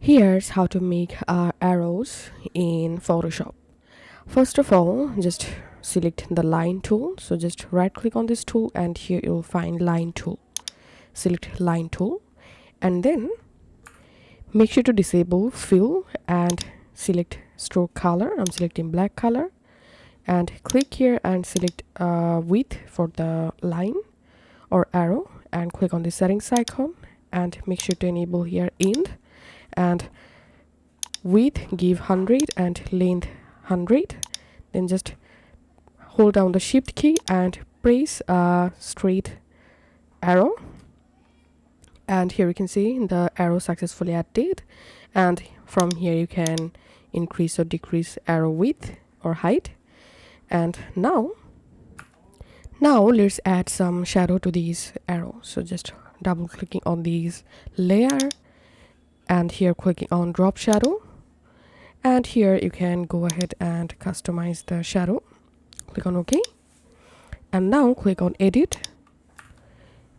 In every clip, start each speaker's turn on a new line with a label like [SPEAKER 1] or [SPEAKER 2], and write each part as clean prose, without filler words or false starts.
[SPEAKER 1] Here's how to make arrows in Photoshop. First of all, just select the line tool. So just right click on this tool and here you'll find line tool. Select line tool and then make sure to disable fill and select stroke color. I'm selecting black color and click here and select width for the line or arrow and click on the settings icon and make sure to enable here end and width give 100 and length 100. Then just hold down the shift key and press a straight arrow and here you can see the arrow successfully added, and from here you can increase or decrease arrow width or height. And now let's add some shadow to these arrows. So just double clicking on these layer and here clicking on drop shadow, and here you can go ahead and customize the shadow. Click on OK and now click on edit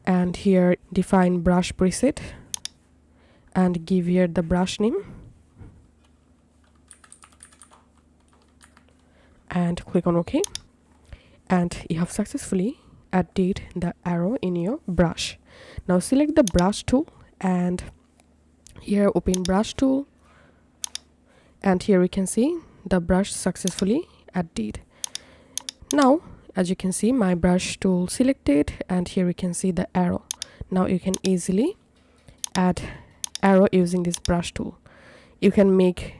[SPEAKER 1] and here define brush preset and give here the brush name and click on OK, and you have successfully added the arrow in your brush. Now select the brush tool and here open brush tool and here we can see the brush successfully added. Now as you can see my brush tool selected and here we can see the arrow. Now you can easily add arrow using this brush tool. You can make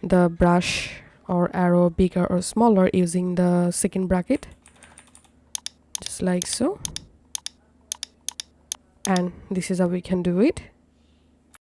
[SPEAKER 1] the brush or arrow bigger or smaller using the second bracket, just like so, and this is how we can do it.